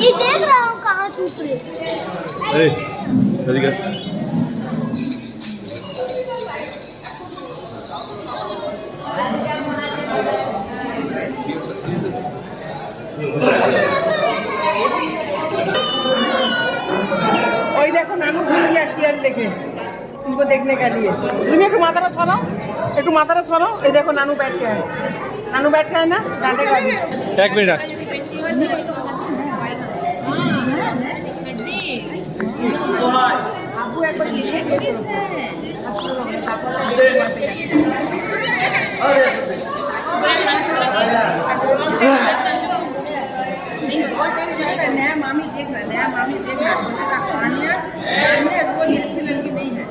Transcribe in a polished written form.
ये देख रहा हूँ कहाँ छूट रहे। ওই দেখো নানু ঘুরে গিয়ে চেয়ার लेके इनको देखने के लिए। तुम एक मातारा सरो ये देखो नानू बैठ के है ना डांटेगा भी। एक मिनट आपको एक बार चीजें नया मामी देख रहा कहानियाँ कोई अच्छी लड़की नहीं है।